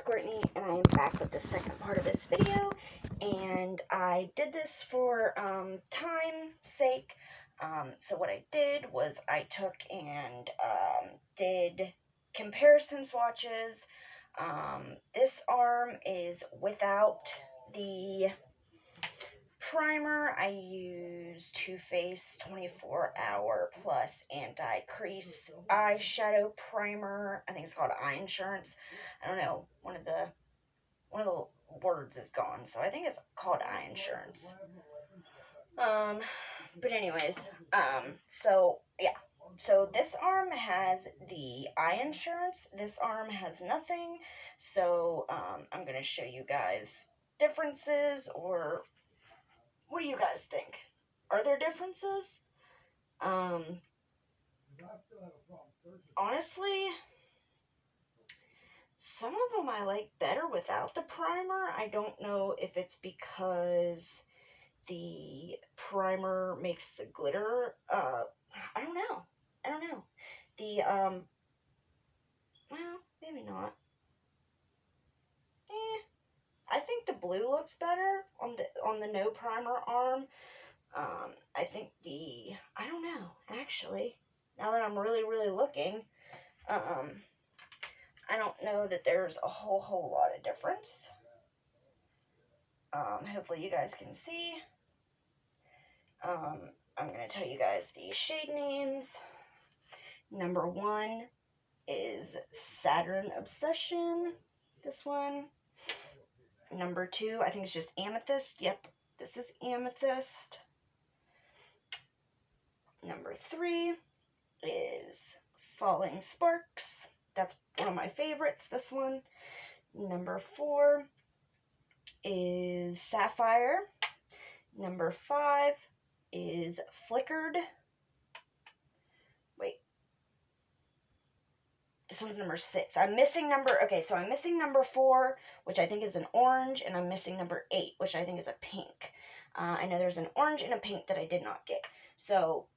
Courtney, and I am back with the second part of this video, and I did this for time's sake. So what I did was I took and did comparison swatches. This arm is without the primer. I use Too Faced 24-hour plus anti-crease eyeshadow primer. I think it's called Eye Insurance. I don't know. One of the words is gone, so I think it's called Eye Insurance. But anyways, so yeah. So this arm has the Eye Insurance. This arm has nothing. So I'm gonna show you guys differences, or what do you guys think? Are there differences? Honestly, some of them I like better without the primer. I don't know if it's because the primer makes the glitter, I don't know. Well, maybe not. I think the blue looks better on the no primer arm. I think I don't know, actually. Now that I'm really looking, I don't know that there's a whole lot of difference. Hopefully you guys can see. I'm going to tell you guys the shade names. Number 1 is Saturn Obsession. This one. Number 2, I think it's just Amethyst. Yep, this is Amethyst. Number 3 is Falling Sparks. That's one of my favorites, this one. Number 4 is Sapphire. Number 5 is Flickered. Wait. This one's number 6. I'm missing number 4, which I think is an orange, and I'm missing number 8, which I think is a pink. I know there's an orange and a pink that I did not get. So,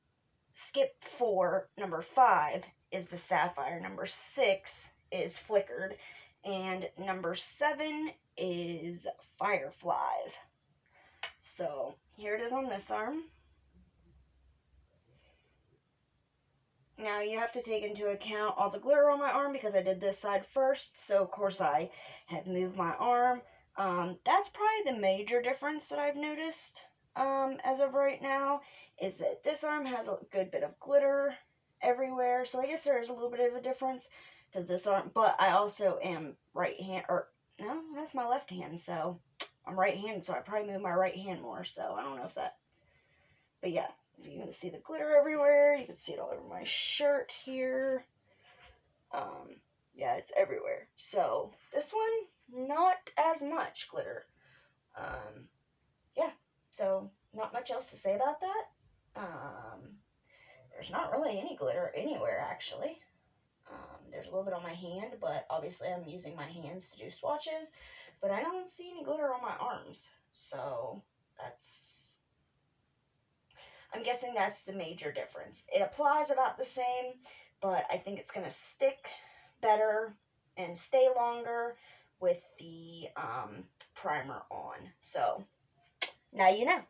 skip 4. Number 5 is the Sapphire. Number 6 is Flickered. And number 7 is Fireflies. So, here it is on this arm. Now, you have to take into account all the glitter on my arm because I did this side first. So, of course, I had moved my arm. That's probably the major difference that I've noticed as of right now, is that this arm has a good bit of glitter everywhere. So, I guess there is a little bit of a difference because this arm, but I also am right-handed, or no, that's my left hand. So, I'm right-handed, so I probably move my right hand more. So, I don't know if that, but yeah. You can see the glitter everywhere. You can see it all over my shirt here. Yeah, it's everywhere. So, this one, not as much glitter. Yeah, so not much else to say about that. There's not really any glitter anywhere, actually. There's a little bit on my hand, but obviously I'm using my hands to do swatches. But I don't see any glitter on my arms. So, I'm guessing that's the major difference. It applies about the same, but I think it's going to stick better and stay longer with the primer on. So, now you know.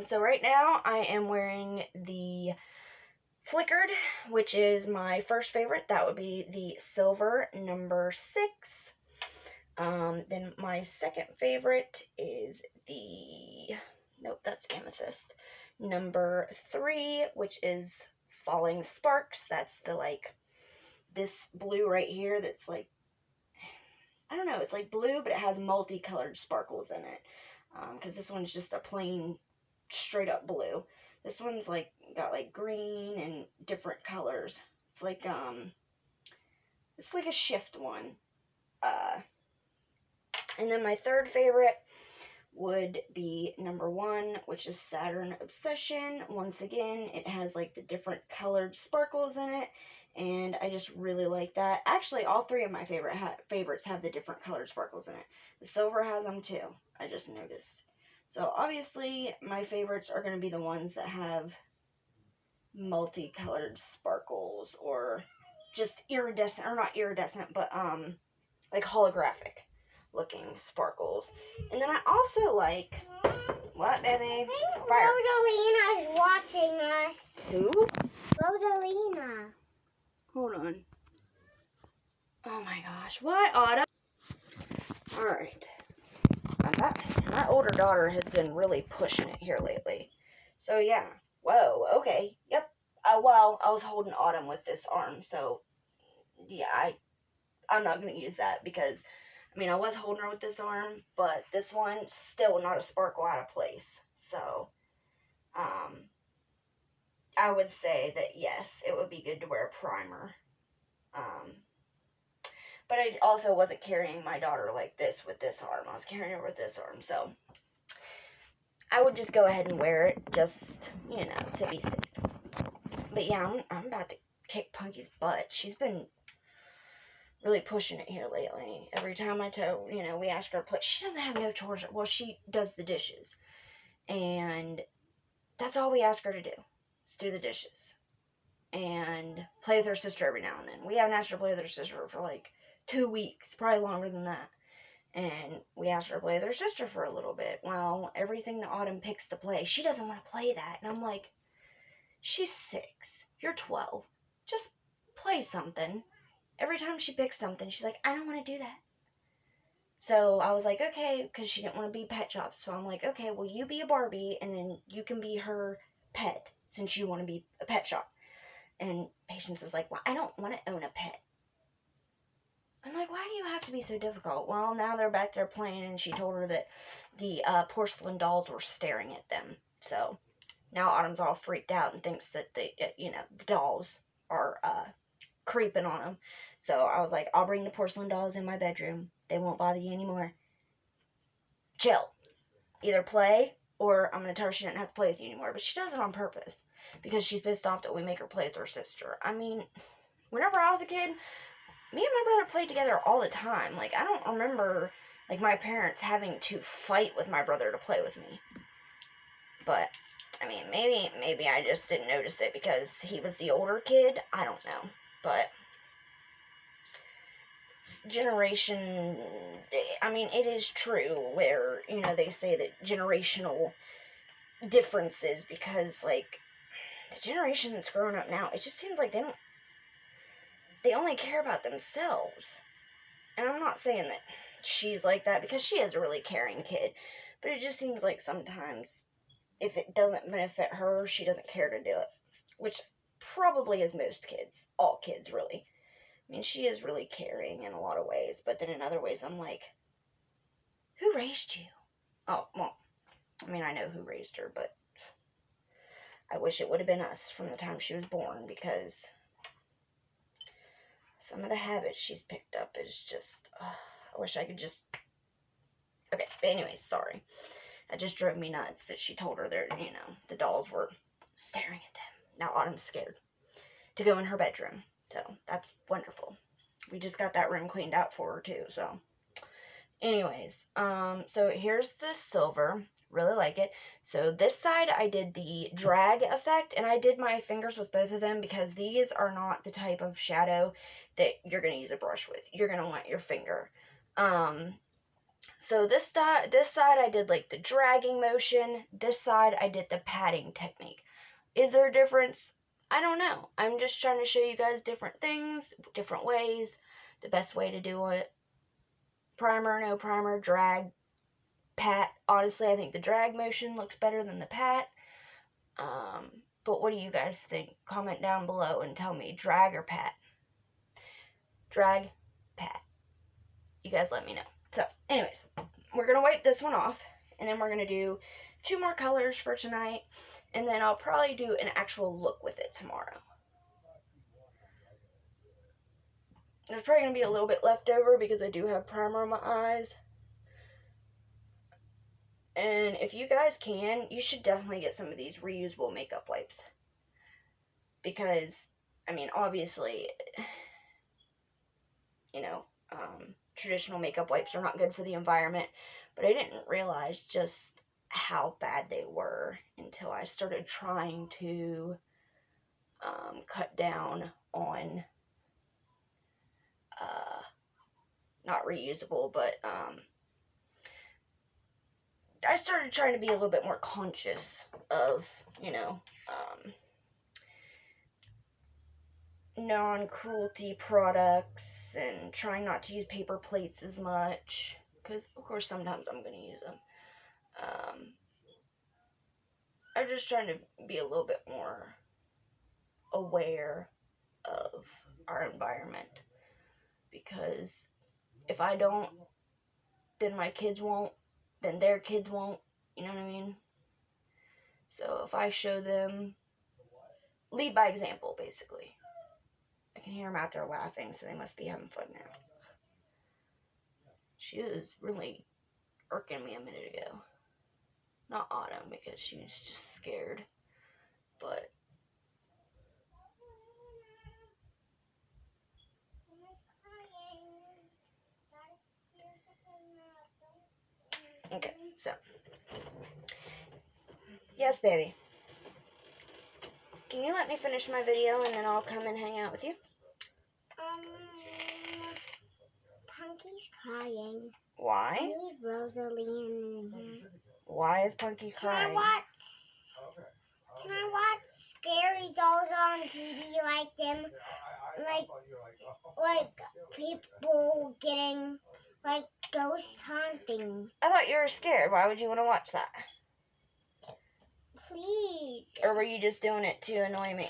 So right now, I am wearing the Flickered, which is my first favorite. That would be the silver number 6. Then my second favorite is the, nope, that's Amethyst. Number 3, which is Falling Sparks. That's the, like, this blue right here that's like, I don't know, it's like blue, but it has multicolored sparkles in it. Because this one's just a plain, straight up blue. This one's like, got like green and different colors. It's like a shift one. And then my third favorite would be number 1, which is Saturn Obsession. Once again, it has like the different colored sparkles in it, and I just really like that. Actually, all 3 of my favorites have the different colored sparkles in it. The silver has them too, I just noticed. So obviously, my favorites are going to be the ones that have multicolored sparkles, or just iridescent, or not iridescent, but like holographic looking sparkles. And then I also like, what, baby? Fire. Rosalina's watching us. Who? Rosalina. Hold on. Oh my gosh. What, Autumn? Alright. My older daughter has been really pushing it here lately. So yeah. Whoa, okay. Yep. Well, I was holding Autumn with this arm, so yeah, I'm not going to use that because, I mean, I was holding her with this arm, but this one, still not a sparkle out of place. So, I would say that yes, it would be good to wear a primer. But I also wasn't carrying my daughter like this with this arm. I was carrying her with this arm, so I would just go ahead and wear it, just, you know, to be safe. But yeah, I'm about to kick Punky's butt. She's been really pushing it here lately. Every time we ask her to play, she doesn't have no chores. Well, she does the dishes. And that's all we ask her to do, is do the dishes. And play with her sister every now and then. We haven't asked her to play with her sister for like 2 weeks, probably longer than that. And we asked her to play with her sister for a little bit. Well, everything that Autumn picks to play, she doesn't want to play that. And I'm like, she's 6. You're 12. Just play something. Every time she picks something, she's like, I don't want to do that. So I was like, okay, because she didn't want to be Pet Shop. So I'm like, okay, well, you be a Barbie, and then you can be her pet, since you want to be a Pet Shop. And Patience was like, well, I don't want to own a pet. I'm like, why do you have to be so difficult? Well, now they're back there playing, and she told her that the porcelain dolls were staring at them. So now Autumn's all freaked out and thinks that the dolls are creeping on them. So I was like, I'll bring the porcelain dolls in my bedroom. They won't bother you anymore. Chill. Either play, or I'm going to tell her she didn't have to play with you anymore. But she does it on purpose, because she's pissed off that we make her play with her sister. I mean, whenever I was a kid, me and my brother played together all the time. Like, I don't remember, like, my parents having to fight with my brother to play with me. But, I mean, maybe I just didn't notice it because he was the older kid. I don't know. But generation, I mean, it is true where, they say that generational differences, because, like, the generation that's growing up now, it just seems like they only care about themselves. And I'm not saying that she's like that, because she is a really caring kid, but it just seems like sometimes if it doesn't benefit her, she doesn't care to do it, which probably is most kids, all kids, really. I mean, she is really caring in a lot of ways, but then in other ways, I'm like, who raised you? Oh, well, I mean, I know who raised her, but I wish it would have been us from the time she was born, because some of the habits she's picked up is just, I wish I could just, okay, but anyways, sorry. It just drove me nuts that she told her the dolls were staring at them. Now Autumn's scared to go in her bedroom, so that's wonderful. We just got that room cleaned out for her, too, so. Anyways, so here's the silver. Really like it. So this side I did the drag effect, and I did my fingers with both of them because these are not the type of shadow that you're going to use a brush with. You're going to want your finger. So this side I did like the dragging motion. This side I did the patting technique. Is there a difference? I don't know. I'm just trying to show you guys different things, different ways, the best way to do it. Primer, no primer, drag, pat. Honestly, I think the drag motion looks better than the pat. But what do you guys think? Comment down below and tell me, drag or pat? Drag, pat. You guys let me know. So, anyways, we're going to wipe this one off, and then we're going to do 2 more colors for tonight, and then I'll probably do an actual look with it tomorrow. There's probably going to be a little bit left over because I do have primer on my eyes. And if you guys can, you should definitely get some of these reusable makeup wipes. Because, I mean, obviously, traditional makeup wipes are not good for the environment. But I didn't realize just how bad they were until I started trying to cut down on not reusable, but I started trying to be a little bit more conscious of, non-cruelty products and trying not to use paper plates as much, because of course sometimes I'm going to use them. I'm just trying to be a little bit more aware of our environment, because if I don't, then my kids won't, then their kids won't, you know what I mean? So if I show them, lead by example, basically. I can hear them out there laughing, so they must be having fun now. She was really irking me a minute ago. Not Autumn, because she was just scared, but okay, so yes, baby. Can you let me finish my video and then I'll come and hang out with you? Punky's crying. Why? I need Rosalie in here. Why is Punky crying? Can I watch scary dolls on TV like them? Like people getting like ghost hunting. I thought you were scared. Why would you want to watch that? Please. Or were you just doing it to annoy me?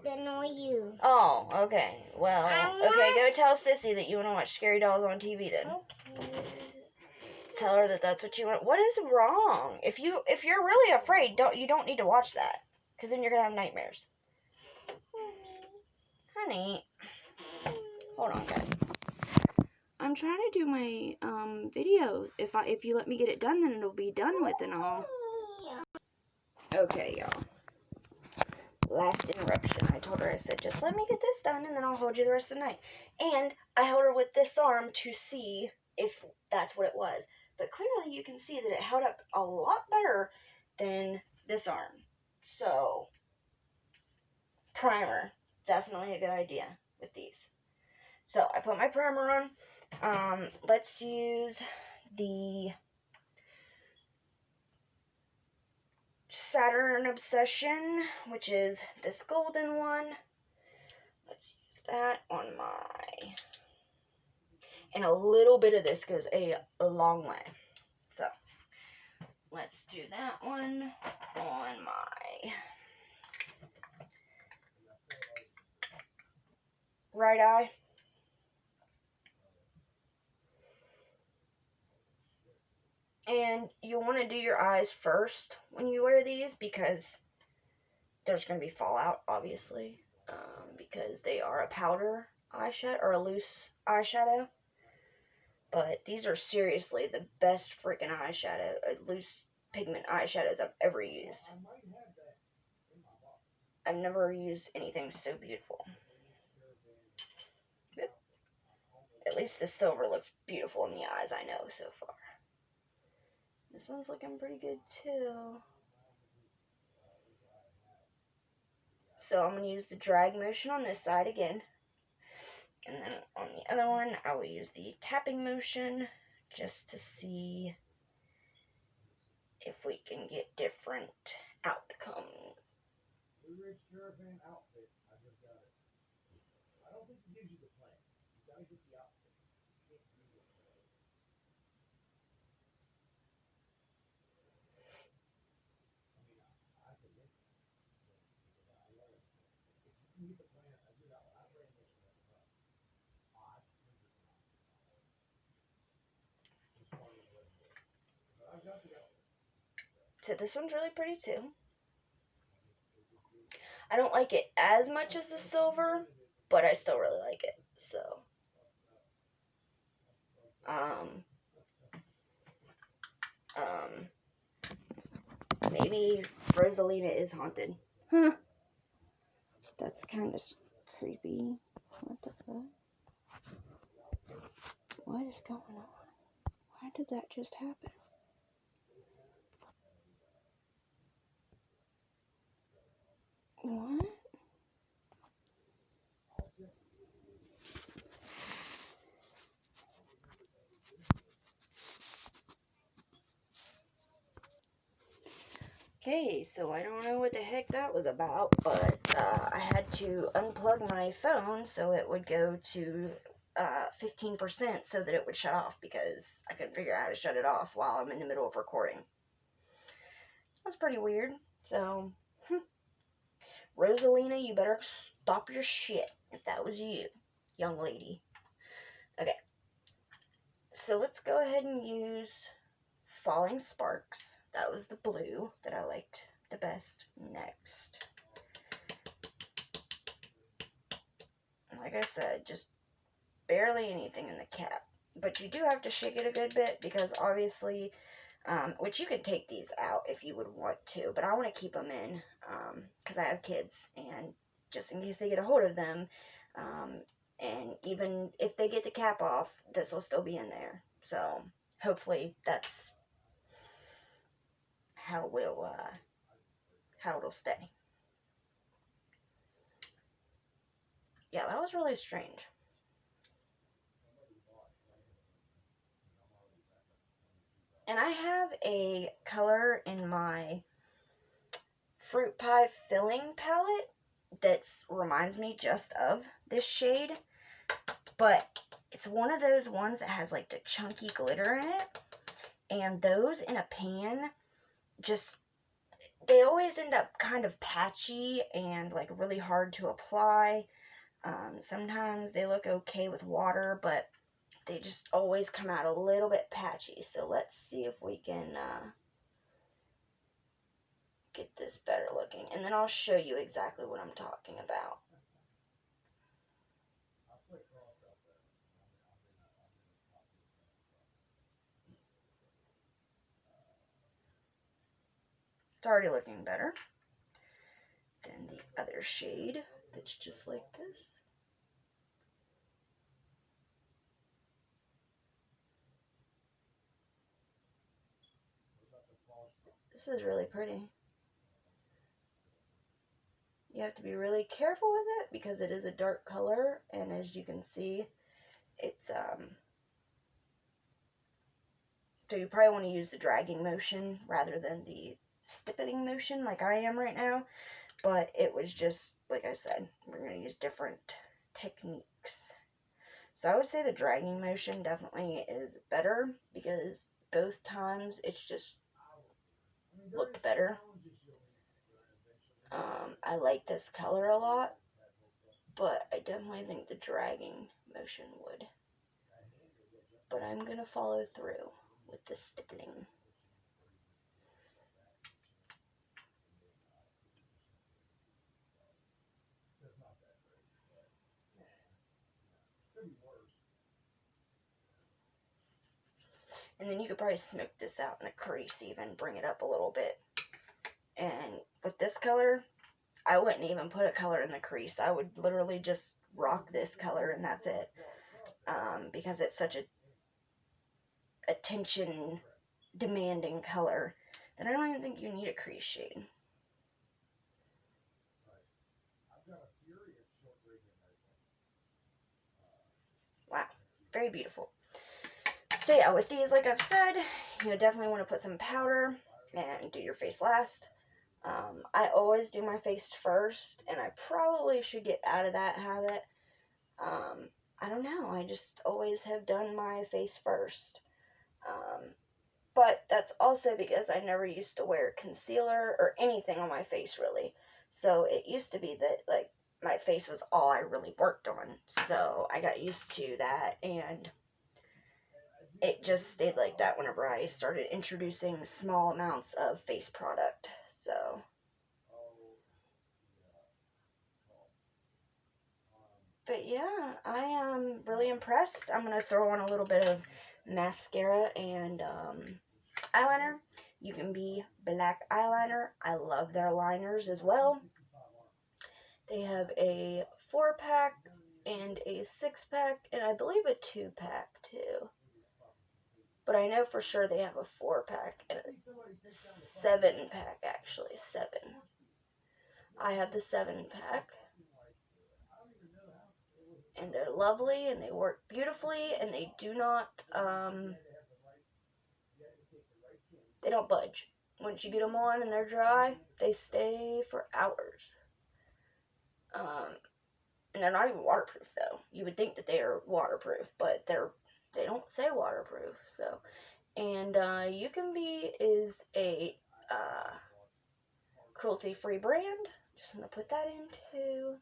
To annoy you. Oh, okay. Well, okay, go tell Sissy that you want to watch scary dolls on TV then. Okay. Tell her that that's what you want. What is wrong? If you're really afraid, you don't need to watch that, because then you're gonna have nightmares. Honey, hold on, guys. I'm trying to do my video. If you let me get it done, then it'll be done with and all. Okay, y'all. Last interruption. I told her, I said, just let me get this done and then I'll hold you the rest of the night. And I held her with this arm to see if that's what it was. But clearly you can see that it held up a lot better than this arm. So, primer. Definitely a good idea with these. So, I put my primer on. Let's use the Saturn Obsession, which is this golden one. Let's use that on my... And a little bit of this goes a long way. So, let's do that one on my right eye. And you'll want to do your eyes first when you wear these, because there's going to be fallout, obviously, because they are a powder eyeshadow, or a loose eyeshadow. But these are seriously the best freaking eyeshadow, loose pigment eyeshadows I've ever used. I've never used anything so beautiful. At least the silver looks beautiful in the eyes, I know, so far. This one's looking pretty good, too. So I'm going to use the drag motion on this side again. And then on the other one, I will use the tapping motion just to see if we can get different outcomes. So this one's really pretty too. I don't like it as much as the silver, but I still really like it. So, maybe Rosalina is haunted. Huh. That's kind of creepy. What the fuck? What is going on? Why did that just happen? What? Okay, so I don't know what the heck that was about, but I had to unplug my phone so it would go to 15% so that it would shut off, because I couldn't figure out how to shut it off while I'm in the middle of recording. That's pretty weird. So, Rosalina, you better stop your shit if that was you, young lady. Okay, so let's go ahead and use Falling Sparks. That was the blue that I liked the best. Next, like I said, just barely anything in the cap. But you do have to shake it a good bit, because obviously, which you could take these out if you would want to, but I want to keep them in, because I have kids, and just in case they get a hold of them, and even if they get the cap off, this will still be in there. So hopefully that's how it'll stay. Yeah, that was really strange. And I have a color in my fruit pie filling palette that reminds me just of this shade, but it's one of those ones that has like the chunky glitter in it, and those in a pan, just, they always end up kind of patchy and like really hard to apply. Sometimes they look okay with water, but they just always come out a little bit patchy. So let's see if we can get this better looking, and then I'll show you exactly what I'm talking about. It's already looking better than the other shade that's just like this. This is really pretty. You have to be really careful with it because it is a dark color, and as you can see, it's so you probably want to use the dragging motion rather than the stippling motion like I am right now. But it was just, like I said, we're going to use different techniques. So I would say the dragging motion definitely is better, because both times it's just looked better. I like this color a lot, but I definitely think the dragging motion would. But I'm going to follow through with the stippling. And then you could probably smoke this out in the crease, even bring it up a little bit. And with this color, I wouldn't even put a color in the crease. I would literally just rock this color and that's it. Because it's such a attention demanding color that I don't even think you need a crease shade. Wow, very beautiful. So yeah, with these, like I've said, you definitely want to put some powder and do your face last. I always do my face first, and I probably should get out of that habit. I don't know, I just always have done my face first. But that's also because I never used to wear concealer or anything on my face, really. So it used to be that, like, my face was all I really worked on. So I got used to that, and it just stayed like that whenever I started introducing small amounts of face product. So, but yeah, I am really impressed. I'm going to throw on a little bit of mascara and eyeliner. You can be black eyeliner. I love their liners as well. They have a 4-pack and a 6-pack, and I believe a 2-pack too. But I know for sure they have a 4-pack and a 7-pack, actually. 7. I have the 7-pack. And they're lovely, and they work beautifully, and they do not, they don't budge. once you get them on and they're dry, they stay for hours. And they're not even waterproof though. You would think that they are waterproof, but they don't say waterproof. So, and You Can Be is a cruelty-free brand. Just want to put that in too.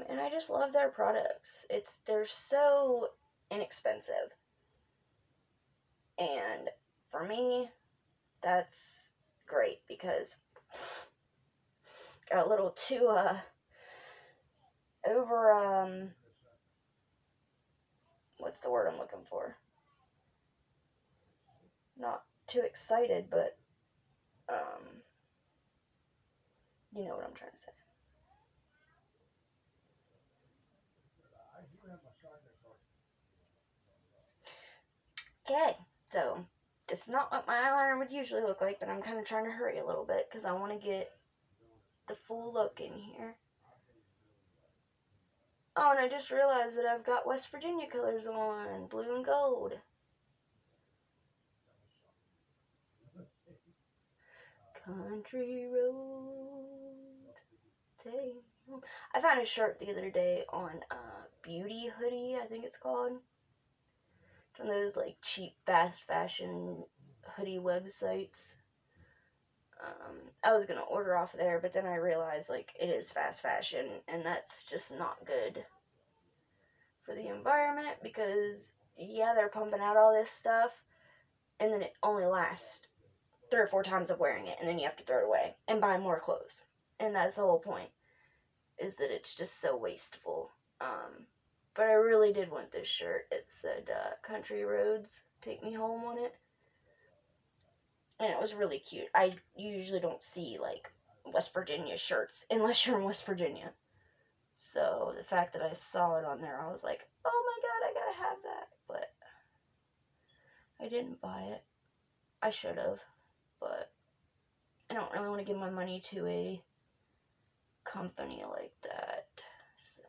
And I just love their products. They're so inexpensive. And for me, that's great because got a little too over what's the word I'm looking for? Not too excited, but you know what I'm trying to say. Okay, so this is not what my eyeliner would usually look like, but I'm kind of trying to hurry a little bit because I want to get the full look in here. Oh, and I just realized that I've got West Virginia colors on, blue and gold. Country road, take me home. I found a shirt the other day on Beauty Hoodie, I think it's called. From those like cheap fast fashion hoodie websites. I was gonna order off there, but then I realized like it is fast fashion, and that's just not good for the environment because yeah, they're pumping out all this stuff, and then it only lasts 3 or 4 times of wearing it, and then you have to throw it away and buy more clothes, and that's the whole point. Is that it's just so wasteful. But I really did want this shirt. It said Country Roads, Take Me Home on it. And it was really cute. I usually don't see, like, West Virginia shirts unless you're in West Virginia. So the fact that I saw it on there, I was like, oh my god, I gotta have that. But I didn't buy it. I should have. But I don't really want to give my money to a company like that. So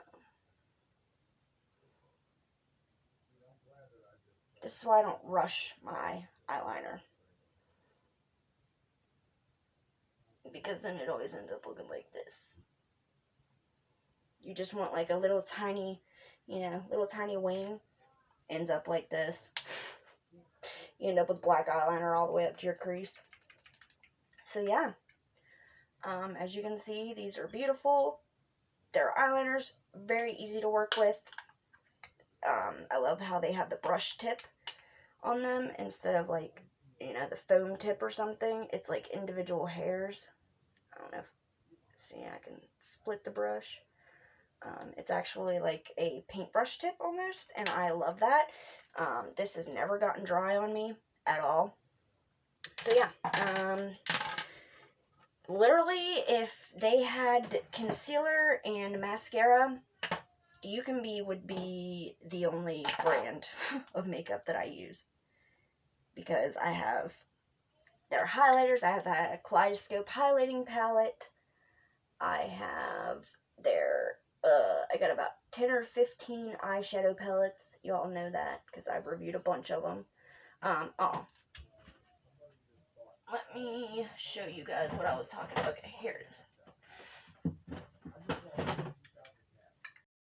this is why I don't rush my eyeliner. Because then it always ends up looking like this. You just want like a little tiny, little tiny wing. Ends up like this. You end up with black eyeliner all the way up to your crease. So yeah. As you can see, these are beautiful. They're eyeliners. Very easy to work with. I love how they have the brush tip on them instead of like, the foam tip or something. It's like individual hairs. I don't know if, see, I can split the brush. It's actually like a paintbrush tip almost, and I love that. This has never gotten dry on me at all. So yeah, literally if they had concealer and mascara, You Can Be would be the only brand of makeup that I use. Because I have their highlighters, I have the Kaleidoscope highlighting palette, I have their, I got about 10 or 15 eyeshadow palettes. You all know that because I've reviewed a bunch of them. Let me show you guys what I was talking about. Okay, here it is.